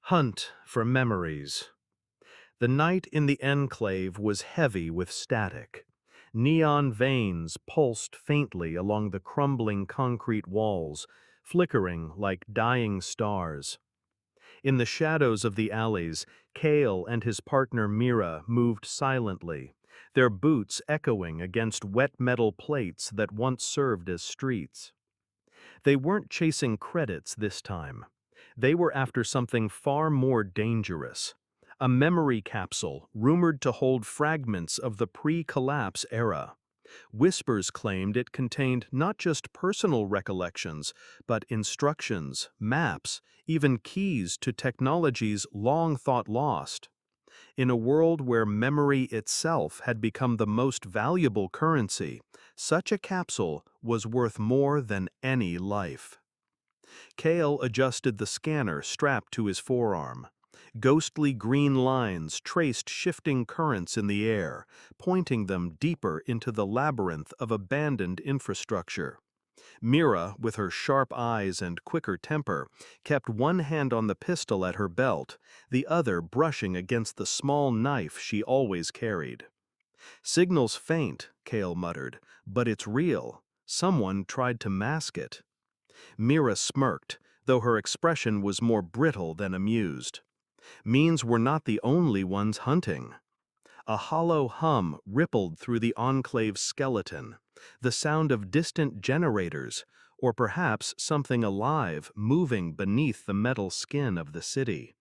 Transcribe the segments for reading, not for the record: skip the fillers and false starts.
Hunt for memories. The night in the enclave was heavy with static. Neon veins pulsed faintly along the crumbling concrete walls, flickering like dying stars. In the shadows of the alleys, Kale and his partner Mira moved silently, their boots echoing against wet metal plates that once served as streets. They weren't chasing credits this time. They were after something far more dangerous. A memory capsule rumored to hold fragments of the pre-collapse era. Whispers claimed it contained not just personal recollections, but instructions, maps, even keys to technologies long thought lost. In a world where memory itself had become the most valuable currency, such a capsule was worth more than any life. Kale adjusted the scanner strapped to his forearm. Ghostly green lines traced shifting currents in the air, pointing them deeper into the labyrinth of abandoned infrastructure. Mira, with her sharp eyes and quicker temper, kept one hand on the pistol at her belt, the other brushing against the small knife she always carried. "Signal's faint," Kale muttered, "but it's real. Someone tried to mask it." Mira smirked, though her expression was more brittle than amused. Means we're not the only ones hunting. A hollow hum rippled through the enclave's skeleton, the sound of distant generators, or perhaps something alive moving beneath the metal skin of the city.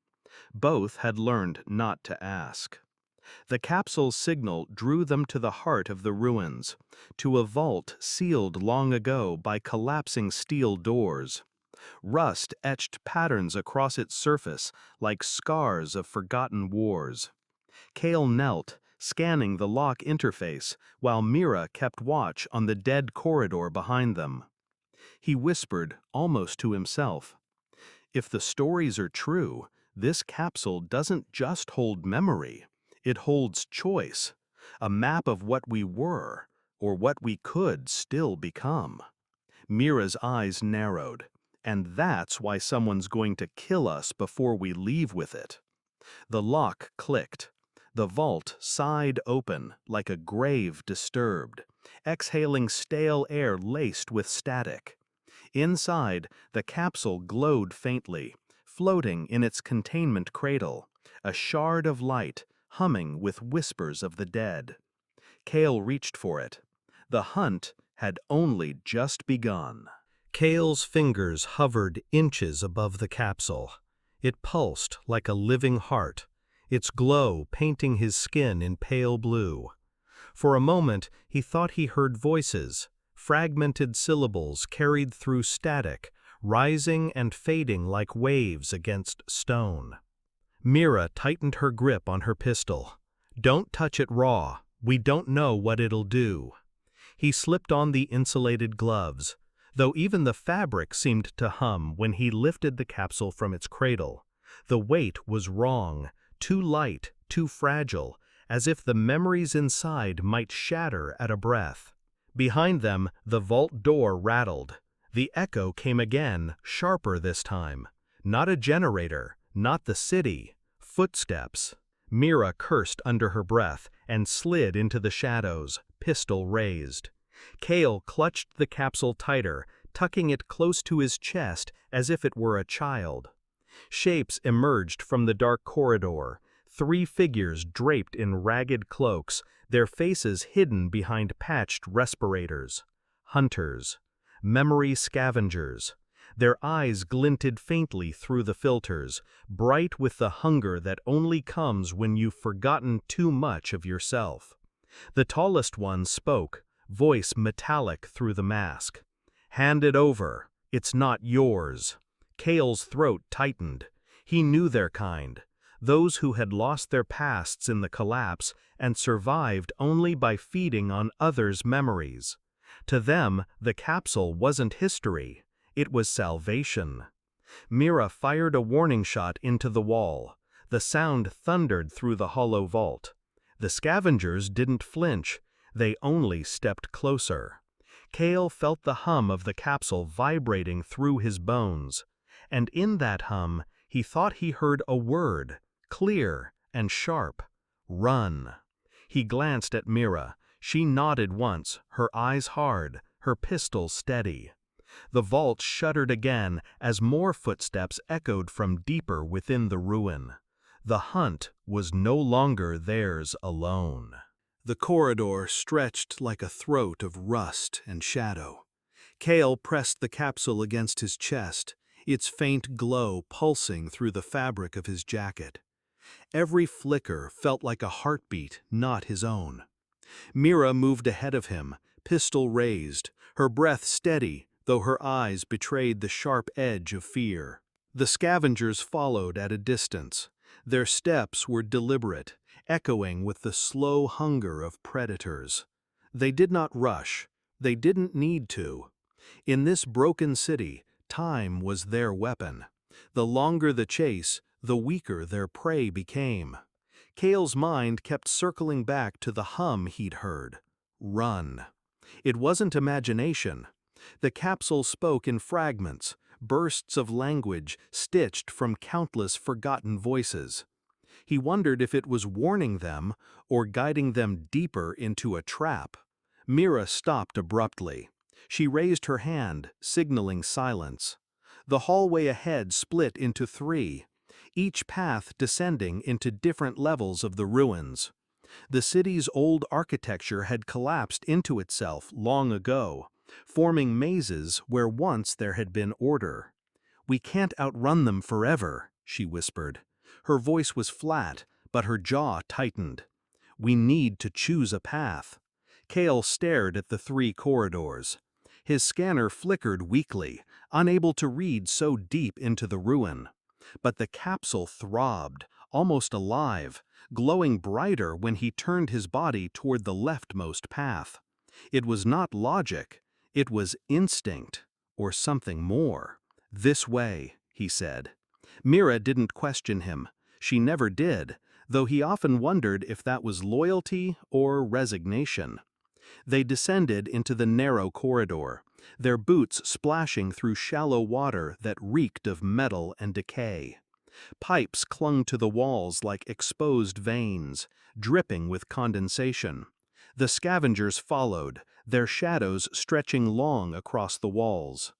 Both had learned not to ask. The capsule's signal drew them to the heart of the ruins, to a vault sealed long ago by collapsing steel doors. Rust etched patterns across its surface like scars of forgotten wars. Kale knelt, scanning the lock interface, while Mira kept watch on the dead corridor behind them. He whispered, almost to himself, "If the stories are true, this capsule doesn't just hold memory. It holds choice, a map of what we were, or what we could still become." Mira's eyes narrowed. "And that's why someone's going to kill us before we leave with it." The lock clicked. The vault sighed open, like a grave disturbed, exhaling stale air laced with static. Inside, the capsule glowed faintly, floating in its containment cradle, a shard of light, humming with whispers of the dead. Kale reached for it. The hunt had only just begun. Kale's fingers hovered inches above the capsule. It pulsed like a living heart, its glow painting his skin in pale blue. For a moment, he thought he heard voices, fragmented syllables carried through static, rising and fading like waves against stone. Mira tightened her grip on her pistol. "Don't touch it raw. We don't know what it'll do." He slipped on the insulated gloves, though even the fabric seemed to hum when he lifted the capsule from its cradle. The weight was wrong, too light, too fragile, as if the memories inside might shatter at a breath. Behind them, the vault door rattled. The echo came again, sharper this time. Not a generator, not the city. Footsteps. Mira cursed under her breath and slid into the shadows, pistol raised. Kale clutched the capsule tighter, tucking it close to his chest as if it were a child. Shapes emerged from the dark corridor, 3 figures draped in ragged cloaks, their faces hidden behind patched respirators. Hunters. Memory scavengers. Their eyes glinted faintly through the filters, bright with the hunger that only comes when you've forgotten too much of yourself. The tallest one spoke, voice metallic through the mask. "Hand it over. It's not yours." Kale's throat tightened. He knew their kind, those who had lost their pasts in the collapse and survived only by feeding on others' memories. To them, the capsule wasn't history. It was salvation. Mira fired a warning shot into the wall. The sound thundered through the hollow vault. The scavengers didn't flinch. They only stepped closer. Kale felt the hum of the capsule vibrating through his bones. And in that hum, He thought he heard a word, clear and sharp. Run. He glanced at Mira. She nodded once, her eyes hard, her pistol steady. The vault shuddered again as more footsteps echoed from deeper within the ruin. The hunt was no longer theirs alone. The corridor stretched like a throat of rust and shadow. Cale pressed the capsule against his chest, its faint glow pulsing through the fabric of his jacket. Every flicker felt like a heartbeat not his own. Mira moved ahead of him, pistol raised, her breath steady, though her eyes betrayed the sharp edge of fear. The scavengers followed at a distance. Their steps were deliberate, echoing with the slow hunger of predators. They did not rush. They didn't need to. In this broken city, time was their weapon. The longer the chase, the weaker their prey became. Cale's mind kept circling back to the hum he'd heard. Run. It wasn't imagination. The capsule spoke in fragments, bursts of language stitched from countless forgotten voices. He wondered if it was warning them or guiding them deeper into a trap. Mira stopped abruptly. She raised her hand, signaling silence. The hallway ahead split into three, each path descending into different levels of the ruins. The city's old architecture had collapsed into itself long ago, forming mazes where once there had been order. "We can't outrun them forever," she whispered. Her voice was flat, but her jaw tightened. "We need to choose a path." Cale stared at the three corridors. His scanner flickered weakly, unable to read so deep into the ruin. But the capsule throbbed, almost alive, glowing brighter when he turned his body toward the leftmost path. It was not logic, it was instinct, or something more. "This way," he said. Mira didn't question him. She never did, though he often wondered if that was loyalty or resignation. They descended into the narrow corridor, their boots splashing through shallow water that reeked of metal and decay. Pipes clung to the walls like exposed veins, dripping with condensation. The scavengers followed, their shadows stretching long across the walls.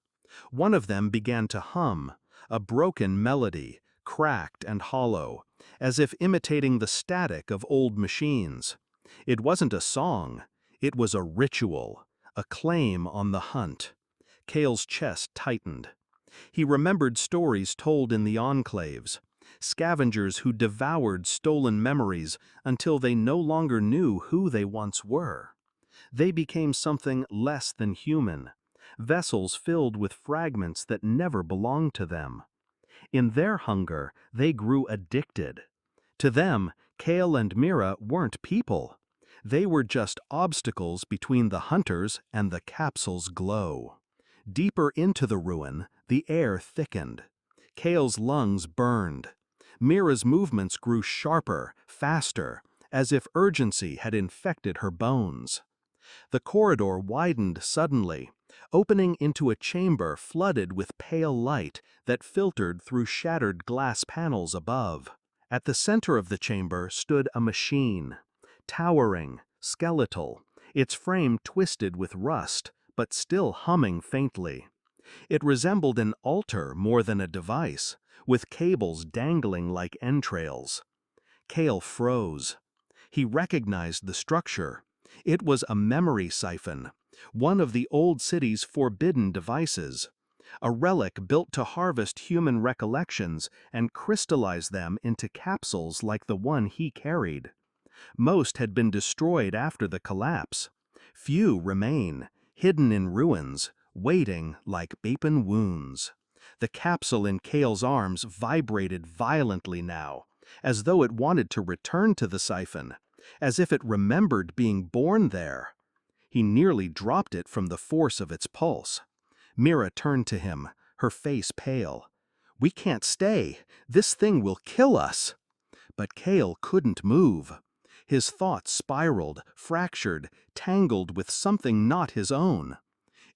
One of them began to hum, a broken melody, cracked and hollow, as if imitating the static of old machines. It wasn't a song, it was a ritual, a claim on the hunt. Cale's chest tightened. He remembered stories told in the enclaves, scavengers who devoured stolen memories until they no longer knew who they once were. They became something less than human, vessels filled with fragments that never belonged to them. In their hunger, they grew addicted. To them, Cale and Mira weren't people. They were just obstacles between the hunters and the capsule's glow. Deeper into the ruin, the air thickened. Cale's lungs burned. Mira's movements grew sharper, faster, as if urgency had infected her bones. The corridor widened suddenly, opening into a chamber flooded with pale light that filtered through shattered glass panels above. At the center of the chamber stood a machine, towering, skeletal, its frame twisted with rust, but still humming faintly. It resembled an altar more than a device, with cables dangling like entrails. Cale froze. He recognized the structure. It was a memory siphon, one of the old city's forbidden devices, a relic built to harvest human recollections and crystallize them into capsules like the one he carried. Most had been destroyed after the collapse. Few remain, hidden in ruins, waiting like open wounds. The capsule in Cale's arms vibrated violently now, as though it wanted to return to the siphon, as if it remembered being born there. He nearly dropped it from the force of its pulse. Mira turned to him, her face pale. "We can't stay. This thing will kill us." But Cale couldn't move. His thoughts spiraled, fractured, tangled with something not his own.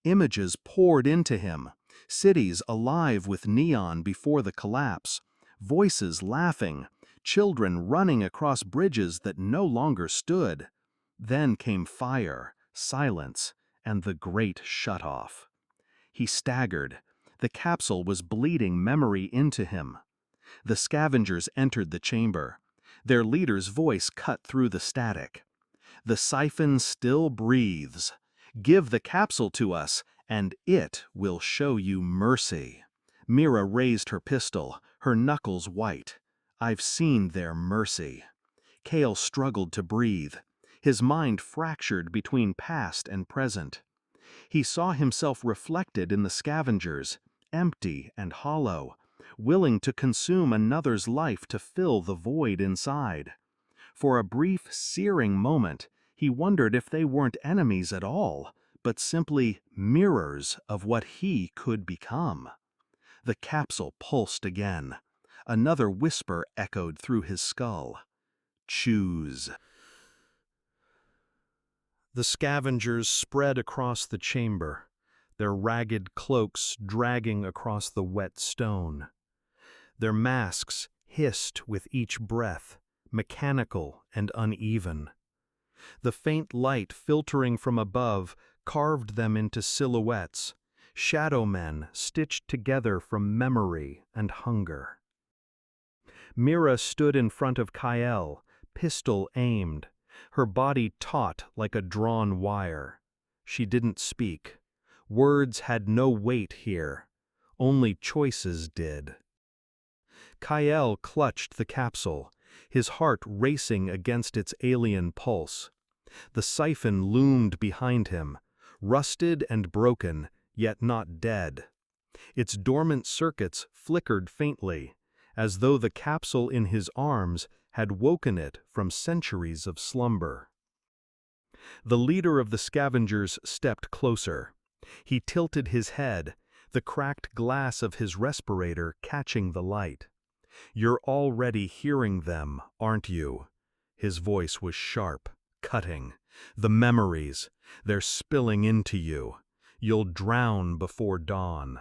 Images poured into him, cities alive with neon before the collapse, voices laughing, children running across bridges that no longer stood. Then came fire, silence, and the great shut-off. He staggered. The capsule was bleeding memory into him. The scavengers entered the chamber. Their leader's voice cut through the static. The siphon still breathes. Give the capsule to us, and it will show you mercy. Mira raised her pistol, her knuckles white. I've seen their mercy. Kale struggled to breathe. His mind fractured between past and present. He saw himself reflected in the scavengers, empty and hollow, willing to consume another's life to fill the void inside. For a brief, searing moment, he wondered if they weren't enemies at all, but simply mirrors of what he could become. The capsule pulsed again. Another whisper echoed through his skull. Choose. The scavengers spread across the chamber, their ragged cloaks dragging across the wet stone. Their masks hissed with each breath, mechanical and uneven. The faint light filtering from above carved them into silhouettes, shadow men stitched together from memory and hunger. Mira stood in front of Kyle, pistol aimed, her body taut like a drawn wire. She didn't speak. Words had no weight here. Only choices did. Kyle clutched the capsule, his heart racing against its alien pulse. The siphon loomed behind him, rusted and broken, yet not dead. Its dormant circuits flickered faintly, as though the capsule in his arms had woken it from centuries of slumber. The leader of the scavengers stepped closer. He tilted his head, the cracked glass of his respirator catching the light. "You're already hearing them, aren't you?" His voice was sharp, cutting. "The memories, they're spilling into you. You'll drown before dawn."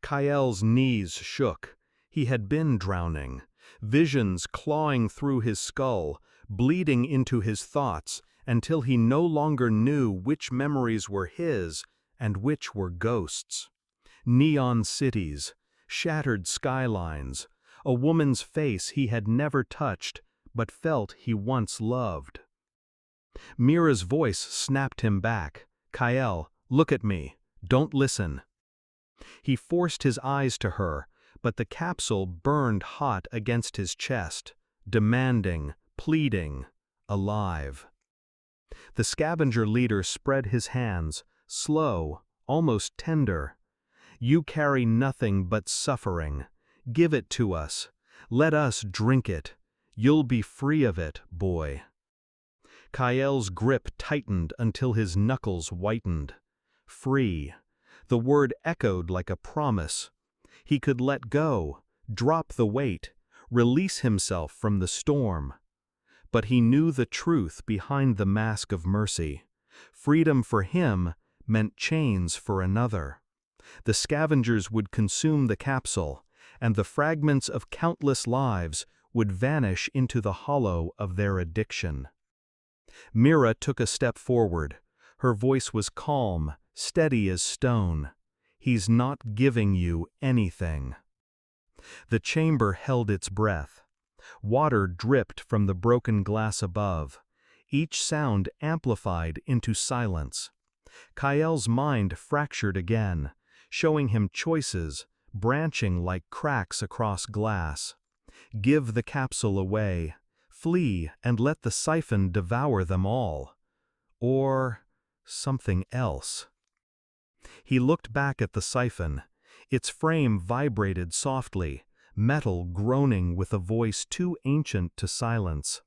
Kyle's knees shook. He had been drowning. Visions clawing through his skull, bleeding into his thoughts, until he no longer knew which memories were his and which were ghosts. Neon cities, shattered skylines, a woman's face he had never touched but felt he once loved. Mira's voice snapped him back. "Kyle, look at me. Don't listen." He forced his eyes to her, but the capsule burned hot against his chest, demanding, pleading, alive. The scavenger leader spread his hands, slow, almost tender. "You carry nothing but suffering. Give it to us. Let us drink it. You'll be free of it, boy." Kyle's grip tightened until his knuckles whitened. Free. The word echoed like a promise. He could let go, drop the weight, release himself from the storm. But he knew the truth behind the mask of mercy. Freedom for him meant chains for another. The scavengers would consume the capsule, and the fragments of countless lives would vanish into the hollow of their addiction. Mira took a step forward. Her voice was calm, steady as stone. "He's not giving you anything." The chamber held its breath. Water dripped from the broken glass above, each sound amplified into silence. Kyle's mind fractured again, showing him choices, branching like cracks across glass. Give the capsule away, flee and let the siphon devour them all. Or something else. He looked back at the siphon. Its frame vibrated softly, metal groaning with a voice too ancient to silence.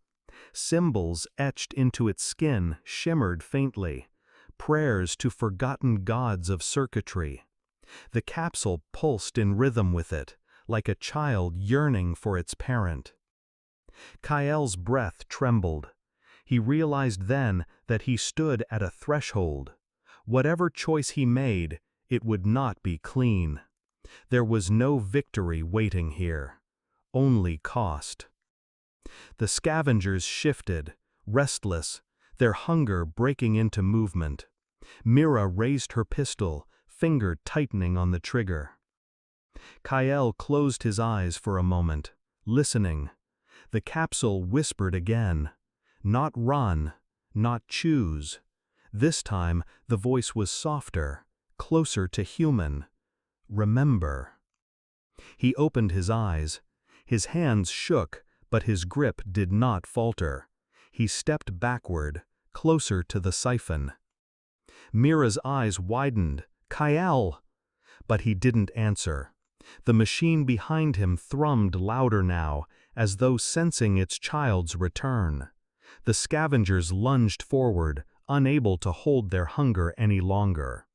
Symbols etched into its skin shimmered faintly, prayers to forgotten gods of circuitry. The capsule pulsed in rhythm with it, like a child yearning for its parent. Kyle's breath trembled. He realized then that he stood at a threshold. Whatever choice he made, it would not be clean. There was no victory waiting here. only cost. The scavengers shifted, restless, their hunger breaking into movement. Mira raised her pistol, finger tightening on the trigger. Kael closed his eyes for a moment, listening. The capsule whispered again. Not run, not choose. This time, the voice was softer, closer to human. Remember. He opened his eyes. His hands shook, but his grip did not falter. He stepped backward, closer to the siphon. Mira's eyes widened. Kael! But he didn't answer. The machine behind him thrummed louder now, as though sensing its child's return. The scavengers lunged forward, unable to hold their hunger any longer.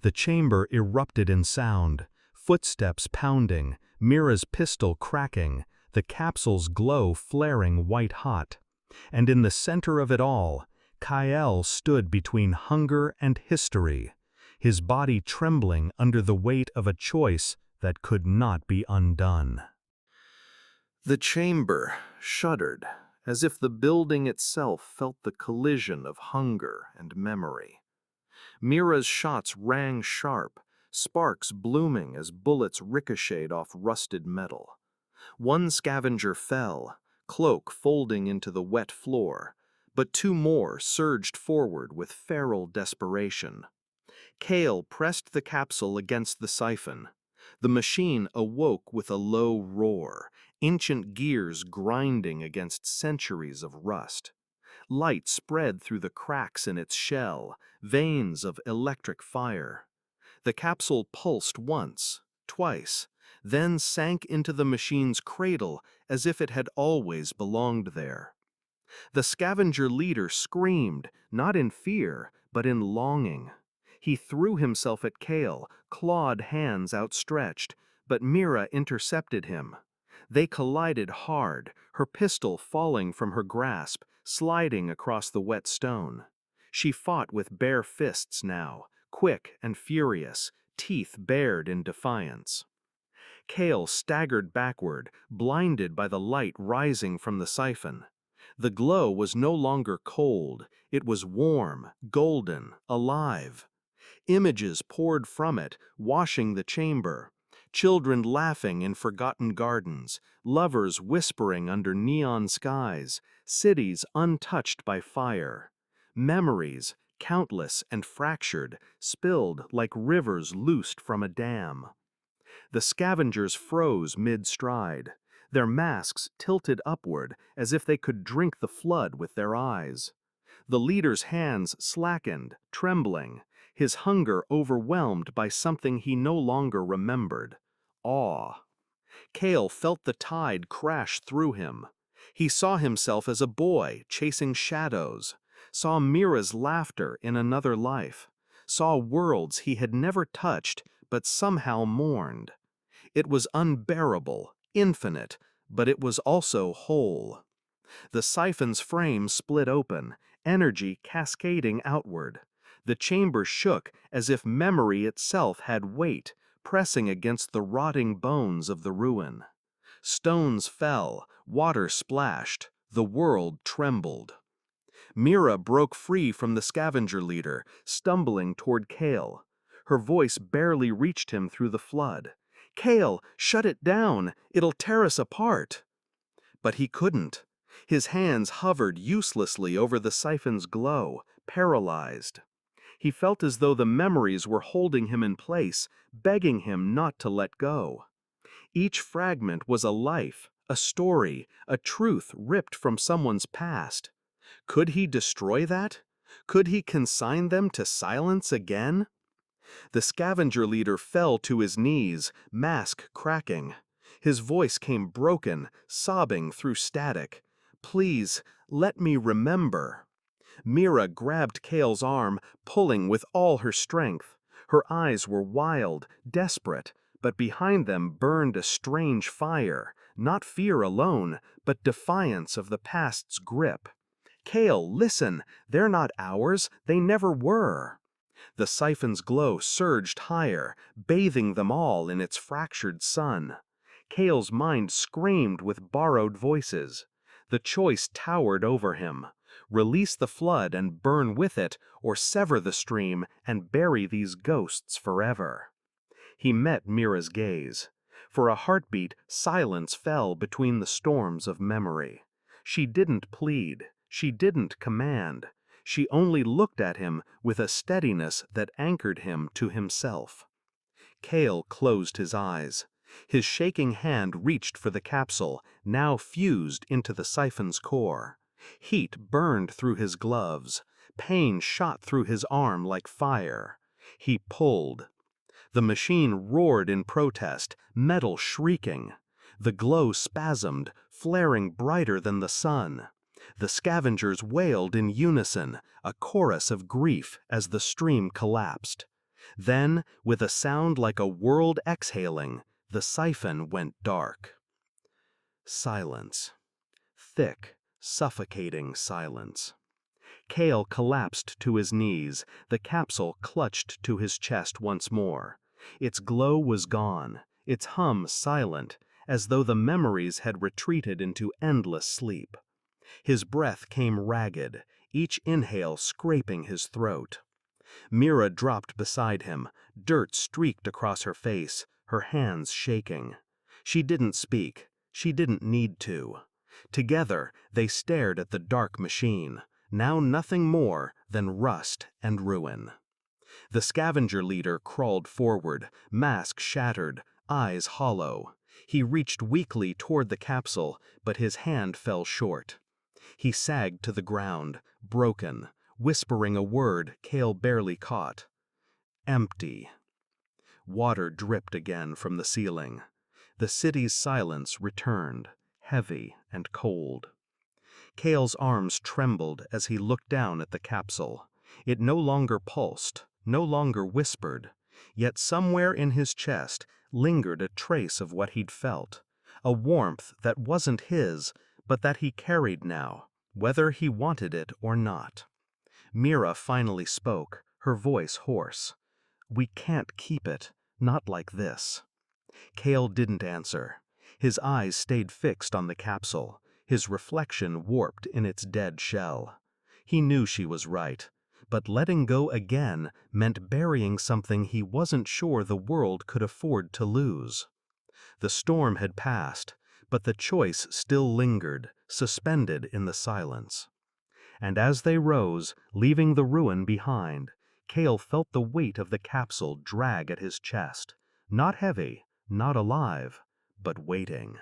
The chamber erupted in sound, footsteps pounding, Mira's pistol cracking, the capsule's glow flaring white-hot. And in the center of it all, Kael stood between hunger and history, his body trembling under the weight of a choice that could not be undone. The chamber shuddered, as if the building itself felt the collision of hunger and memory. Mira's shots rang sharp, sparks blooming as bullets ricocheted off rusted metal. One scavenger fell, cloak folding into the wet floor, but two more surged forward with feral desperation. Kael pressed the capsule against the siphon. The machine awoke with a low roar, ancient gears grinding against centuries of rust. Light spread through the cracks in its shell, veins of electric fire. The capsule pulsed once, twice, then sank into the machine's cradle as if it had always belonged there. The scavenger leader screamed, not in fear, but in longing. He threw himself at Kael, clawed hands outstretched, but Mira intercepted him. They collided hard, her pistol falling from her grasp, sliding across the wet stone. She fought with bare fists now, quick and furious, teeth bared in defiance. Kael staggered backward, blinded by the light rising from the siphon. The glow was no longer cold, it was warm, golden, alive. Images poured from it, washing the chamber. Children laughing in forgotten gardens, lovers whispering under neon skies, cities untouched by fire. Memories, countless and fractured, spilled like rivers loosed from a dam. The scavengers froze mid-stride, their masks tilted upward as if they could drink the flood with their eyes. The leader's hands slackened, trembling, his hunger overwhelmed by something he no longer remembered: awe. Kael felt the tide crash through him. He saw himself as a boy chasing shadows, saw Mira's laughter in another life, saw worlds he had never touched but somehow mourned. It was unbearable, infinite, but it was also whole. The siphon's frame split open, energy cascading outward. The chamber shook as if memory itself had weight, pressing against the rotting bones of the ruin. Stones fell, water splashed, the world trembled. Mira broke free from the scavenger leader, stumbling toward Kael. Her voice barely reached him through the flood. "Kael, shut it down! It'll tear us apart!" But he couldn't. His hands hovered uselessly over the siphon's glow, paralyzed. He felt as though the memories were holding him in place, begging him not to let go. Each fragment was a life, a story, a truth ripped from someone's past. Could he destroy that? Could he consign them to silence again? The scavenger leader fell to his knees, mask cracking. His voice came broken, sobbing through static. "Please, let me remember." Mira grabbed Kael's arm, pulling with all her strength. Her eyes were wild, desperate, but behind them burned a strange fire, not fear alone, but defiance of the past's grip. "Kael, listen, they're not ours, they never were." The siphon's glow surged higher, bathing them all in its fractured sun. Kale's mind screamed with borrowed voices. The choice towered over him. Release the flood and burn with it, or sever the stream and bury these ghosts forever. He met Mira's gaze. For a heartbeat, silence fell between the storms of memory. She didn't plead. She didn't command. She only looked at him with a steadiness that anchored him to himself. Kale closed his eyes. His shaking hand reached for the capsule, now fused into the siphon's core. Heat burned through his gloves. Pain shot through his arm like fire. He pulled. The machine roared in protest, metal shrieking. The glow spasmed, flaring brighter than the sun. The scavengers wailed in unison, a chorus of grief as the stream collapsed. Then, with a sound like a world exhaling, the siphon went dark. Silence. Thick, suffocating silence. Kale collapsed to his knees, the capsule clutched to his chest once more. Its glow was gone, its hum silent, as though the memories had retreated into endless sleep. His breath came ragged, each inhale scraping his throat. Mira dropped beside him, dirt streaked across her face, her hands shaking. She didn't speak. She didn't need to. Together, they stared at the dark machine, now nothing more than rust and ruin. The scavenger leader crawled forward, mask shattered, eyes hollow. He reached weakly toward the capsule, but his hand fell short. He sagged to the ground, broken, whispering a word Kale barely caught. Empty. Water dripped again from the ceiling. The city's silence returned, heavy and cold. Kale's arms trembled as he looked down at the capsule. It no longer pulsed, no longer whispered, yet somewhere in his chest lingered a trace of what he'd felt, a warmth that wasn't his, but that he carried now, whether he wanted it or not. Mira finally spoke, her voice hoarse. "We can't keep it, not like this." Kale didn't answer. His eyes stayed fixed on the capsule, his reflection warped in its dead shell. He knew she was right, but letting go again meant burying something he wasn't sure the world could afford to lose. The storm had passed, but the choice still lingered, suspended in the silence. And as they rose, leaving the ruin behind, Kale felt the weight of the capsule drag at his chest, not heavy, not alive, but waiting.